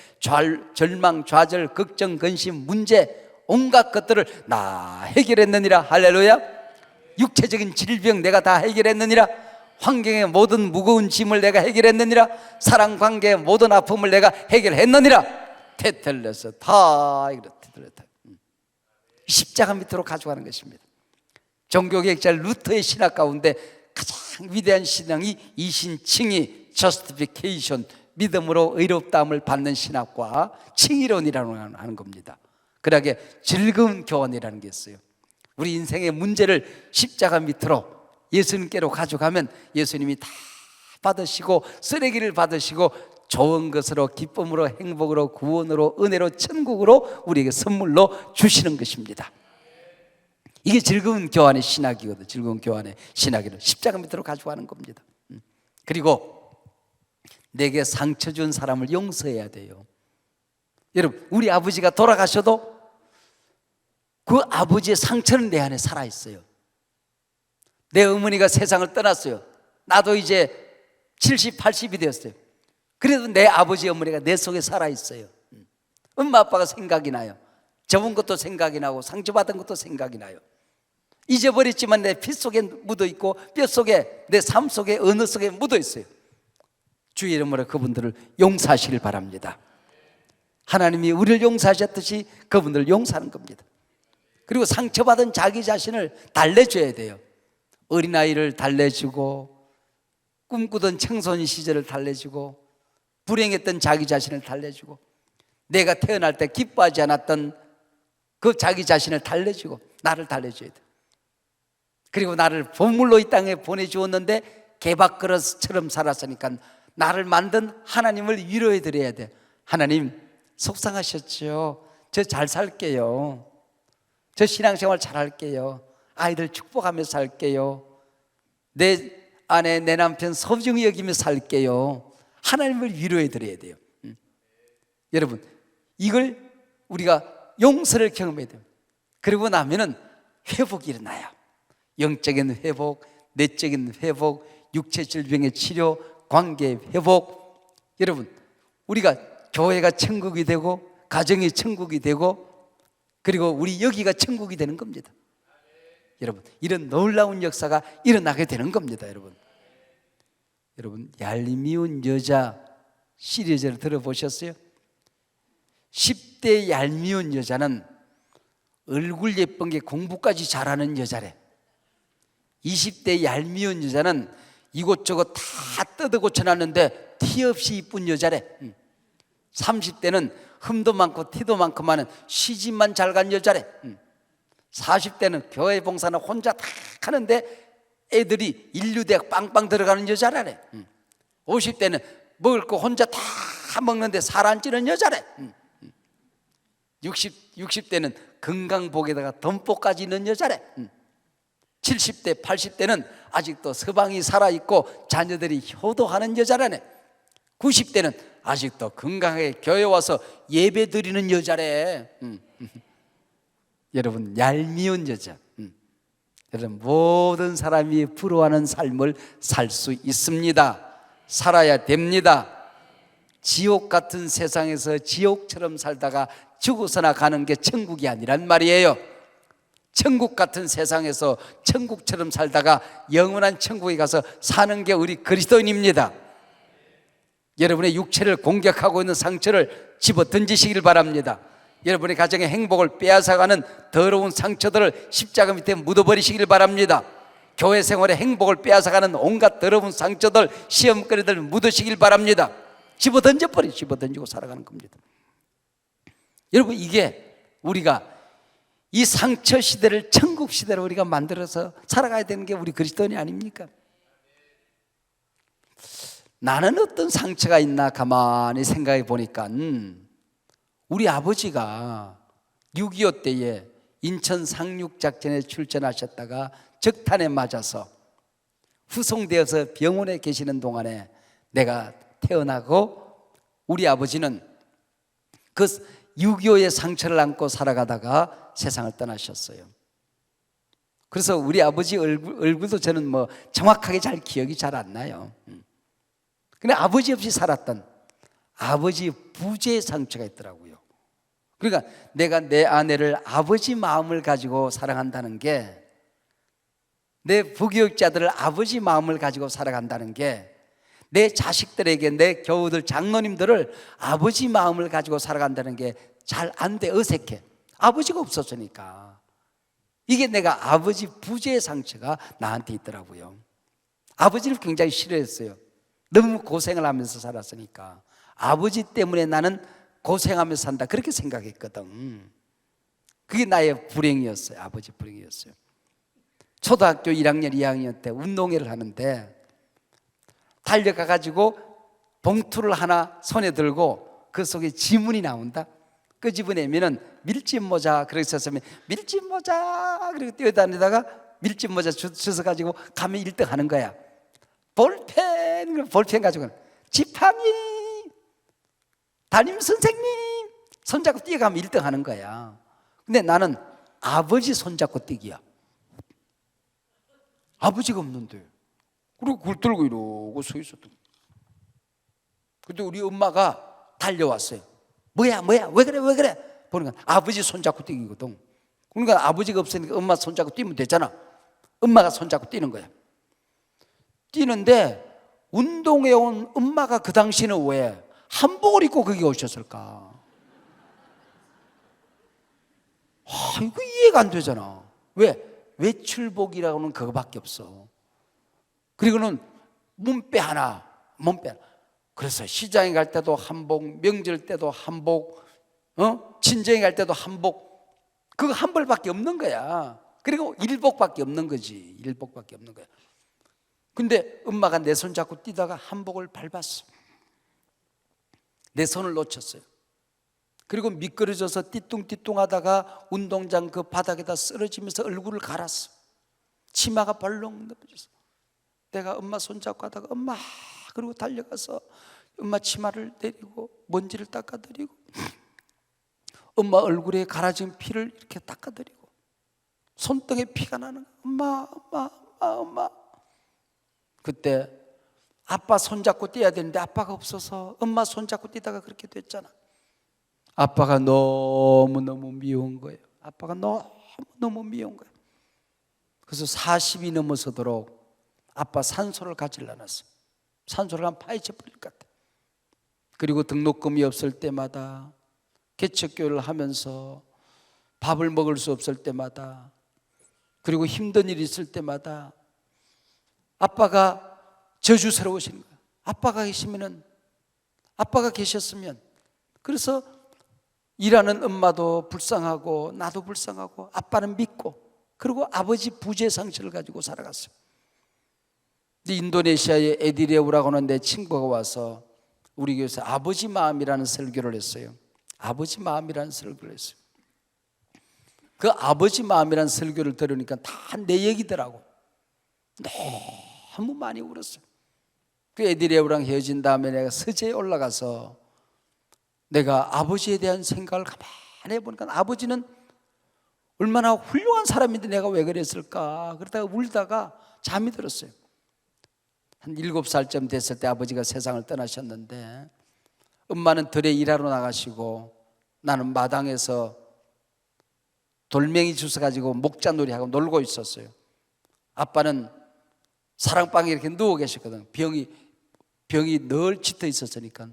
절망, 좌절, 걱정, 근심, 문제, 온갖 것들을 나 해결했느니라. 할렐루야. 육체적인 질병 내가 다 해결했느니라. 환경의 모든 무거운 짐을 내가 해결했느니라. 사랑관계의 모든 아픔을 내가 해결했느니라. 테텔레스 다 이렇다. 십자가 밑으로 가져가는 것입니다. 종교개혁자 루터의 신학 가운데 가장 위대한 신앙이 이신칭의 justification, 믿음으로 의롭다함을 받는 신학과 칭의론이라고 하는 겁니다. 그러게 즐거운 교환이라는 게 있어요. 우리 인생의 문제를 십자가 밑으로 예수님께로 가져가면 예수님이 다 받으시고 쓰레기를 받으시고 좋은 것으로, 기쁨으로, 행복으로, 구원으로, 은혜로, 천국으로 우리에게 선물로 주시는 것입니다. 이게 즐거운 교환의 신학이거든. 즐거운 교환의 신학이를 십자가 밑으로 가져가는 겁니다. 그리고 내게 상처 준 사람을 용서해야 돼요. 여러분, 우리 아버지가 돌아가셔도 그 아버지의 상처는 내 안에 살아있어요. 내 어머니가 세상을 떠났어요. 나도 이제 70, 80이 되었어요. 그래도 내 아버지, 어머니가 내 속에 살아있어요. 엄마, 아빠가 생각이 나요. 접은 것도 생각이 나고 상처받은 것도 생각이 나요. 잊어버렸지만 내 피 속에 묻어있고 뼈 속에, 내 삶 속에, 언어 속에 묻어있어요. 주의 이름으로 그분들을 용서하시길 바랍니다. 하나님이 우리를 용서하셨듯이 그분들을 용서하는 겁니다. 그리고 상처받은 자기 자신을 달래줘야 돼요. 어린아이를 달래주고 꿈꾸던 청소년 시절을 달래주고, 불행했던 자기 자신을 달래주고, 내가 태어날 때 기뻐하지 않았던 그 자기 자신을 달래주고, 나를 달래줘야 돼. 그리고 나를 보물로 이 땅에 보내주었는데 개밥그릇처럼 살았으니까 나를 만든 하나님을 위로해 드려야 돼. 하나님, 속상하셨죠? 저 잘 살게요. 저 신앙생활 잘 할게요. 아이들 축복하며 살게요. 내 아내, 내 남편 소중히 여기며 살게요. 하나님을 위로해 드려야 돼요. 여러분, 이걸 우리가 용서를 경험해야 돼요. 그러고 나면은 회복이 일어나요. 영적인 회복, 내적인 회복, 육체 질병의 치료, 관계 회복. 여러분, 우리가 교회가 천국이 되고, 가정이 천국이 되고, 그리고 우리 여기가 천국이 되는 겁니다. 여러분, 이런 놀라운 역사가 일어나게 되는 겁니다. 여러분, 얄미운 여자 시리즈를 들어보셨어요? 10대 얄미운 여자는 얼굴 예쁜 게 공부까지 잘하는 여자래. 20대 얄미운 여자는 이곳저곳 다 뜯어 고쳐놨는데 티 없이 이쁜 여자래. 30대는 흠도 많고 티도 많고만은 시집만 잘 간 여자래. 40대는 교회 봉사는 혼자 다 하는데 애들이 인류대학 빵빵 들어가는 여자라래. 50대는 먹을 거 혼자 다 먹는데 살 안 찌는 여자래. 60대는 건강복에다가 덤보까지 있는 여자래. 70대, 80대는 아직도 서방이 살아있고 자녀들이 효도하는 여자라네. 90대는 아직도 건강하게 교회 와서 예배 드리는 여자래. 여러분, 얄미운 여자. 여러분, 모든 사람이 부러워하는 삶을 살 수 있습니다. 살아야 됩니다. 지옥 같은 세상에서 지옥처럼 살다가 죽어서나 가는 게 천국이 아니란 말이에요. 천국 같은 세상에서 천국처럼 살다가 영원한 천국에 가서 사는 게 우리 그리스도인입니다. 여러분의 육체를 공격하고 있는 상처를 집어 던지시길 바랍니다. 여러분의 가정의 행복을 빼앗아가는 더러운 상처들을 십자가 밑에 묻어버리시길 바랍니다. 교회 생활의 행복을 빼앗아가는 온갖 더러운 상처들, 시험거리들 묻으시길 바랍니다. 집어 던지고 살아가는 겁니다. 여러분, 이게 우리가 이 상처 시대를 천국 시대로 우리가 만들어서 살아가야 되는 게 우리 그리스도인이 아닙니까? 나는 어떤 상처가 있나 가만히 생각해 보니까 우리 아버지가 6.25 때에 인천 상륙작전에 출전하셨다가 적탄에 맞아서 후송되어서 병원에 계시는 동안에 내가 태어나고, 우리 아버지는 그 6.25의 상처를 안고 살아가다가 세상을 떠나셨어요. 그래서 우리 아버지 얼굴도 저는 뭐 정확하게 잘 기억이 잘 안 나요. 근데 아버지 없이 살았던 아버지 부재의 상처가 있더라고요. 그러니까 내가 내 아내를 아버지 마음을 가지고 사랑한다는 게, 내 부교육자들을 아버지 마음을 가지고 살아간다는 게, 내 자식들에게, 내 교우들, 장로님들을 아버지 마음을 가지고 살아간다는 게 잘 안 돼. 어색해. 아버지가 없었으니까. 이게 내가 아버지 부재의 상처가 나한테 있더라고요. 아버지를 굉장히 싫어했어요. 너무 고생을 하면서 살았으니까. 아버지 때문에 나는 고생하면서 산다, 그렇게 생각했거든. 그게 나의 불행이었어요. 아버지 불행이었어요. 초등학교 1학년, 2학년 때 운동회를 하는데 달려가가지고 봉투를 하나 손에 들고 그 속에 지문이 나온다. 끄집어내면은 밀짚모자, 그렇게 썼으면 밀짚모자, 그리고 뛰어다니다가 밀짚모자 주워가지고 가면 1등 하는 거야. 볼펜 가지고, 지팡이, 담임선생님 손잡고 뛰어가면 1등 하는 거야. 근데 나는 아버지 손잡고 뛰기야. 아버지가 없는데. 그리고 그걸 들고 이러고 서 있었던 거야. 근데 우리 엄마가 달려왔어요. 뭐야, 왜 그래? 보니까 아버지 손잡고 뛰기거든. 그러니까 아버지가 없으니까 엄마 손잡고 뛰면 되잖아. 엄마가 손잡고 뛰는 거야. 뛰는데 운동회 온 엄마가 그 당시는 왜 한복을 입고 거기 오셨을까? 이거 이해가 안 되잖아. 왜? 외출복이라고는 그거밖에 없어. 그리고는 몸빼 하나. 그래서 시장에 갈 때도 한복, 명절 때도 한복, 친정에 갈 때도 한복. 그거 한 벌밖에 없는 거야. 그리고 일복밖에 없는 거지. 일복밖에 없는 거야. 근데 엄마가 내 손 잡고 뛰다가 한복을 밟았어. 내 손을 놓쳤어요. 그리고 미끄러져서 띠뚱띠뚱하다가 운동장 그 바닥에다 쓰러지면서 얼굴을 갈았어. 치마가 벌렁 넘어졌어. 내가 엄마 손 잡고 하다가 엄마 그리고 달려가서 엄마 치마를 내리고 먼지를 닦아드리고 엄마 얼굴에 갈아진 피를 이렇게 닦아드리고 손등에 피가 나는 거야. 엄마. 그때 아빠 손잡고 뛰어야 되는데 아빠가 없어서 엄마 손잡고 뛰다가 그렇게 됐잖아. 아빠가 너무너무 미운 거예요. 아빠가 너무너무 미운 거예요. 그래서 40이 넘어서도록 아빠 산소를 가지려 놨어. 산소를 한 파헤쳐 버릴 것 같아. 그리고 등록금이 없을 때마다 개척교회를 하면서 밥을 먹을 수 없을 때마다 그리고 힘든 일이 있을 때마다 아빠가 저주스러우신 거야. 아빠가 계셨으면. 그래서 일하는 엄마도 불쌍하고 나도 불쌍하고 아빠는 믿고 그리고 아버지 부재 상처를 가지고 살아갔어요. 인도네시아의 에디레우라고 하는 내 친구가 와서 우리 교회에서 아버지 마음이라는 설교를 했어요. 아버지 마음이라는 설교를 했어요. 그 아버지 마음이라는 설교를 들으니까 다 내 얘기더라고. 너무 많이 울었어요. 그 에디레우랑 헤어진 다음에 내가 서재에 올라가서 내가 아버지에 대한 생각을 가만히 해보니까 아버지는 얼마나 훌륭한 사람인데 내가 왜 그랬을까 그러다가 울다가 잠이 들었어요. 한 7살쯤 됐을 때 아버지가 세상을 떠나셨는데 엄마는 들에 일하러 나가시고 나는 마당에서 돌멩이 주워가지고 목자놀이하고 놀고 있었어요. 아빠는 사랑방에 이렇게 누워 계셨거든. 병이 늘 짙어 있었으니까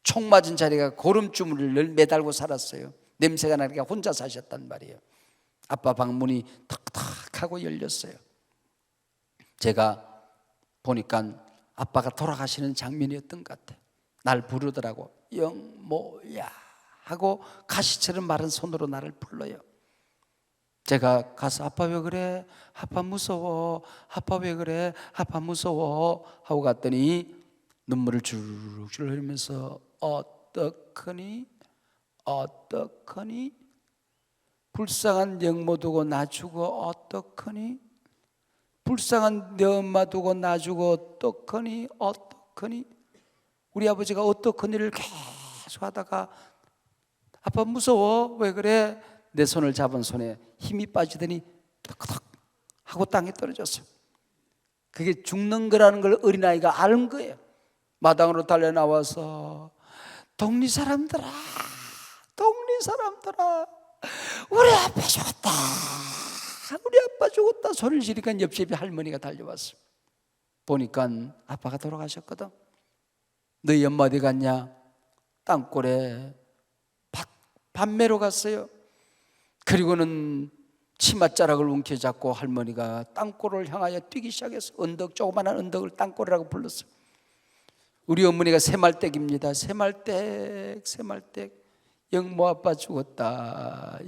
총 맞은 자리가 고름주머니를 늘 매달고 살았어요. 냄새가 나니까 혼자 사셨단 말이에요. 아빠 방 문이 탁탁하고 열렸어요. 제가 보니까 아빠가 돌아가시는 장면이었던 것 같아요. 날 부르더라고. 영모야 하고 가시처럼 마른 손으로 나를 불러요. 제가 가서 아빠 왜 그래? 아빠 무서워. 아빠 왜 그래? 아빠 무서워 하고 갔더니 눈물을 줄줄 흘리면서 어떡하니? 불쌍한 영모 두고 나 죽어 어떡하니? 불쌍한 내 엄마 두고 나 죽어 어떡하니? 우리 아버지가 어떡하니를 계속 하다가 아빠 무서워 왜 그래? 내 손을 잡은 손에 힘이 빠지더니 탁탁 하고 땅에 떨어졌어요. 그게 죽는 거라는 걸 어린아이가 아는 거예요. 마당으로 달려 나와서 동리 사람들아 우리 아빠 죽었다 소리를 지르니까 옆집에 할머니가 달려왔어. 보니까 아빠가 돌아가셨거든. 너희 엄마 어디 갔냐? 땅굴에 밥 매러 갔어요. 그리고는 치맛자락을 움켜잡고 할머니가 땅굴을 향하여 뛰기 시작했어. 조그마한 언덕을 땅굴이라고 불렀어요. 우리 어머니가 새말댁입니다. 새말댁 영모 아빠 죽었다.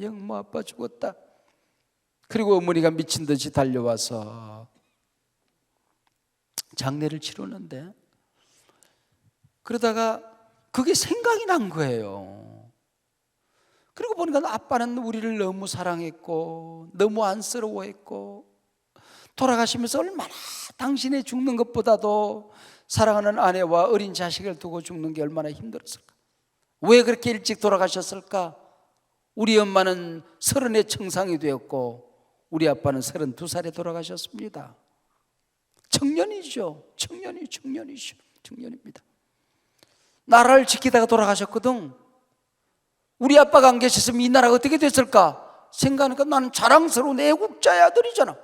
그리고 어머니가 미친 듯이 달려와서 장례를 치르는데 그러다가 그게 생각이 난 거예요. 그리고 보니까 아빠는 우리를 너무 사랑했고 너무 안쓰러워했고 돌아가시면서 얼마나 당신의 죽는 것보다도 사랑하는 아내와 어린 자식을 두고 죽는 게 얼마나 힘들었을까. 왜 그렇게 일찍 돌아가셨을까? 우리 엄마는 30에 청상이 되었고 우리 아빠는 32살에 돌아가셨습니다. 청년입니다. 나라를 지키다가 돌아가셨거든. 우리 아빠가 안 계셨으면 이 나라가 어떻게 됐을까 생각하니까 나는 자랑스러운 애국자의 아들이잖아.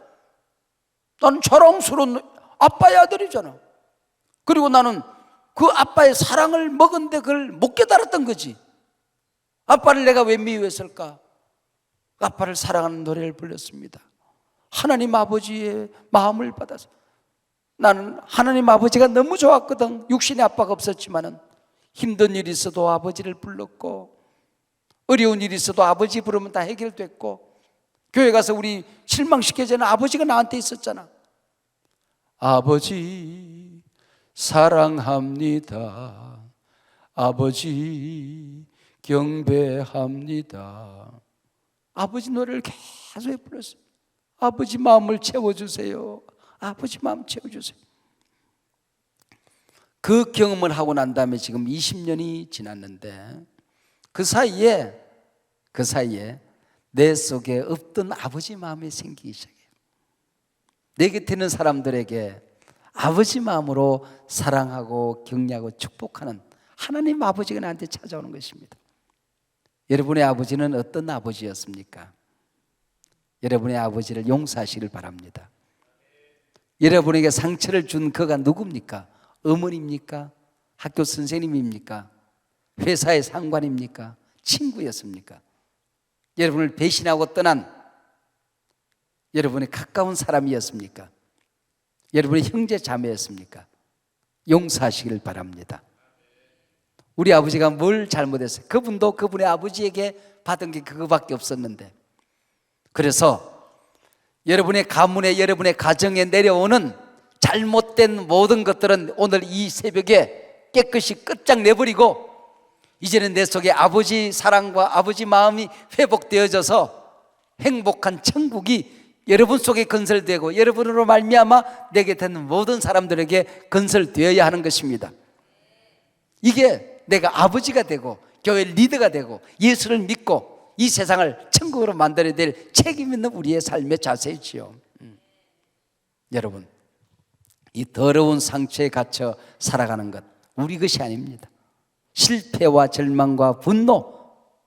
나는 자랑스러운 아빠의 아들이잖아. 그리고 나는 그 아빠의 사랑을 먹은데 그걸 못 깨달았던 거지. 아빠를 내가 왜 미워했을까? 아빠를 사랑하는 노래를 불렀습니다. 하나님 아버지의 마음을 받아서 나는 하나님 아버지가 너무 좋았거든. 육신의 아빠가 없었지만은 힘든 일이 있어도 아버지를 불렀고, 어려운 일이 있어도 아버지 부르면 다 해결됐고, 교회 가서 우리 실망시켜야 되는 아버지가 나한테 있었잖아. 아버지 사랑합니다. 아버지 경배합니다. 아버지 노래를 계속 불렀어요. 아버지 마음을 채워주세요. 아버지 마음 채워주세요. 그 경험을 하고 난 다음에 지금 20년이 지났는데 그 사이에 내 속에 없던 아버지 마음이 생기기 시작해요. 내 곁에 있는 사람들에게 아버지 마음으로 사랑하고 격려하고 축복하는 하나님 아버지가 나한테 찾아오는 것입니다. 여러분의 아버지는 어떤 아버지였습니까? 여러분의 아버지를 용서하시길 바랍니다. 여러분에게 상처를 준 그가 누굽니까? 어머니입니까? 학교 선생님입니까? 회사의 상관입니까? 친구였습니까? 여러분을 배신하고 떠난 여러분의 가까운 사람이었습니까? 여러분의 형제 자매였습니까? 용서하시길 바랍니다. 우리 아버지가 뭘 잘못했어요? 그분도 그분의 아버지에게 받은 게 그거밖에 없었는데, 그래서 여러분의 가문에, 여러분의 가정에 내려오는 잘못된 모든 것들은 오늘 이 새벽에 깨끗이 끝장내버리고, 이제는 내 속에 아버지 사랑과 아버지 마음이 회복되어져서 행복한 천국이 여러분 속에 건설되고 여러분으로 말미암아 내게 되는 모든 사람들에게 건설되어야 하는 것입니다. 이게 내가 아버지가 되고 교회 리더가 되고 예수를 믿고 이 세상을 천국으로 만들어야 될 책임 있는 우리의 삶의 자세이지요. 여러분, 이 더러운 상처에 갇혀 살아가는 것 우리 것이 아닙니다. 실패와 절망과 분노,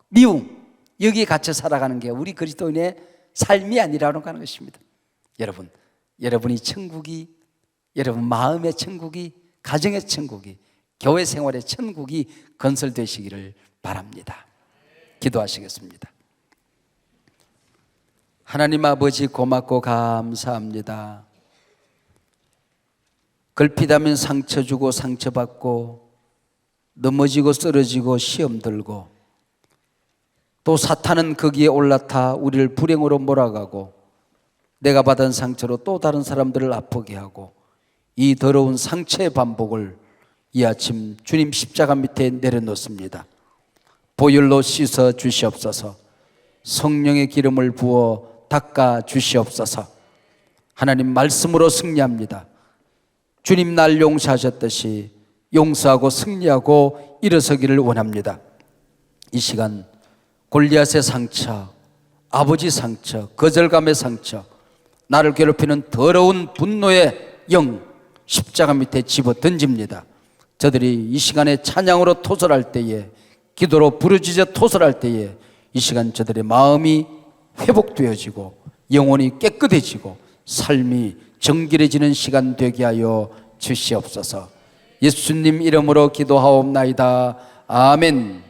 미움, 여기에 갇혀 살아가는 게 우리 그리스도인의 삶이 아니라는 것입니다. 여러분, 여러분이 천국이, 여러분 마음의 천국이, 가정의 천국이, 교회 생활의 천국이 건설되시기를 바랍니다. 기도하시겠습니다. 하나님 아버지, 고맙고 감사합니다. 걸핏하면 상처 주고 상처받고 넘어지고 쓰러지고 시험 들고 또 사탄은 거기에 올라타 우리를 불행으로 몰아가고 내가 받은 상처로 또 다른 사람들을 아프게 하고 이 더러운 상처의 반복을 이 아침 주님 십자가 밑에 내려놓습니다. 보혈로 씻어 주시옵소서. 성령의 기름을 부어 닦아 주시옵소서. 하나님 말씀으로 승리합니다. 주님 날 용서하셨듯이 용서하고 승리하고 일어서기를 원합니다. 이 시간 골리앗의 상처, 아버지 상처, 거절감의 상처, 나를 괴롭히는 더러운 분노의 영 십자가 밑에 집어 던집니다. 저들이 이 시간에 찬양으로 토설할 때에, 기도로 부르짖어 토설할 때에 이 시간 저들의 마음이 회복되어지고 영혼이 깨끗해지고 삶이 정결해지는 시간 되게 하여 주시옵소서. 예수님 이름으로 기도하옵나이다. 아멘.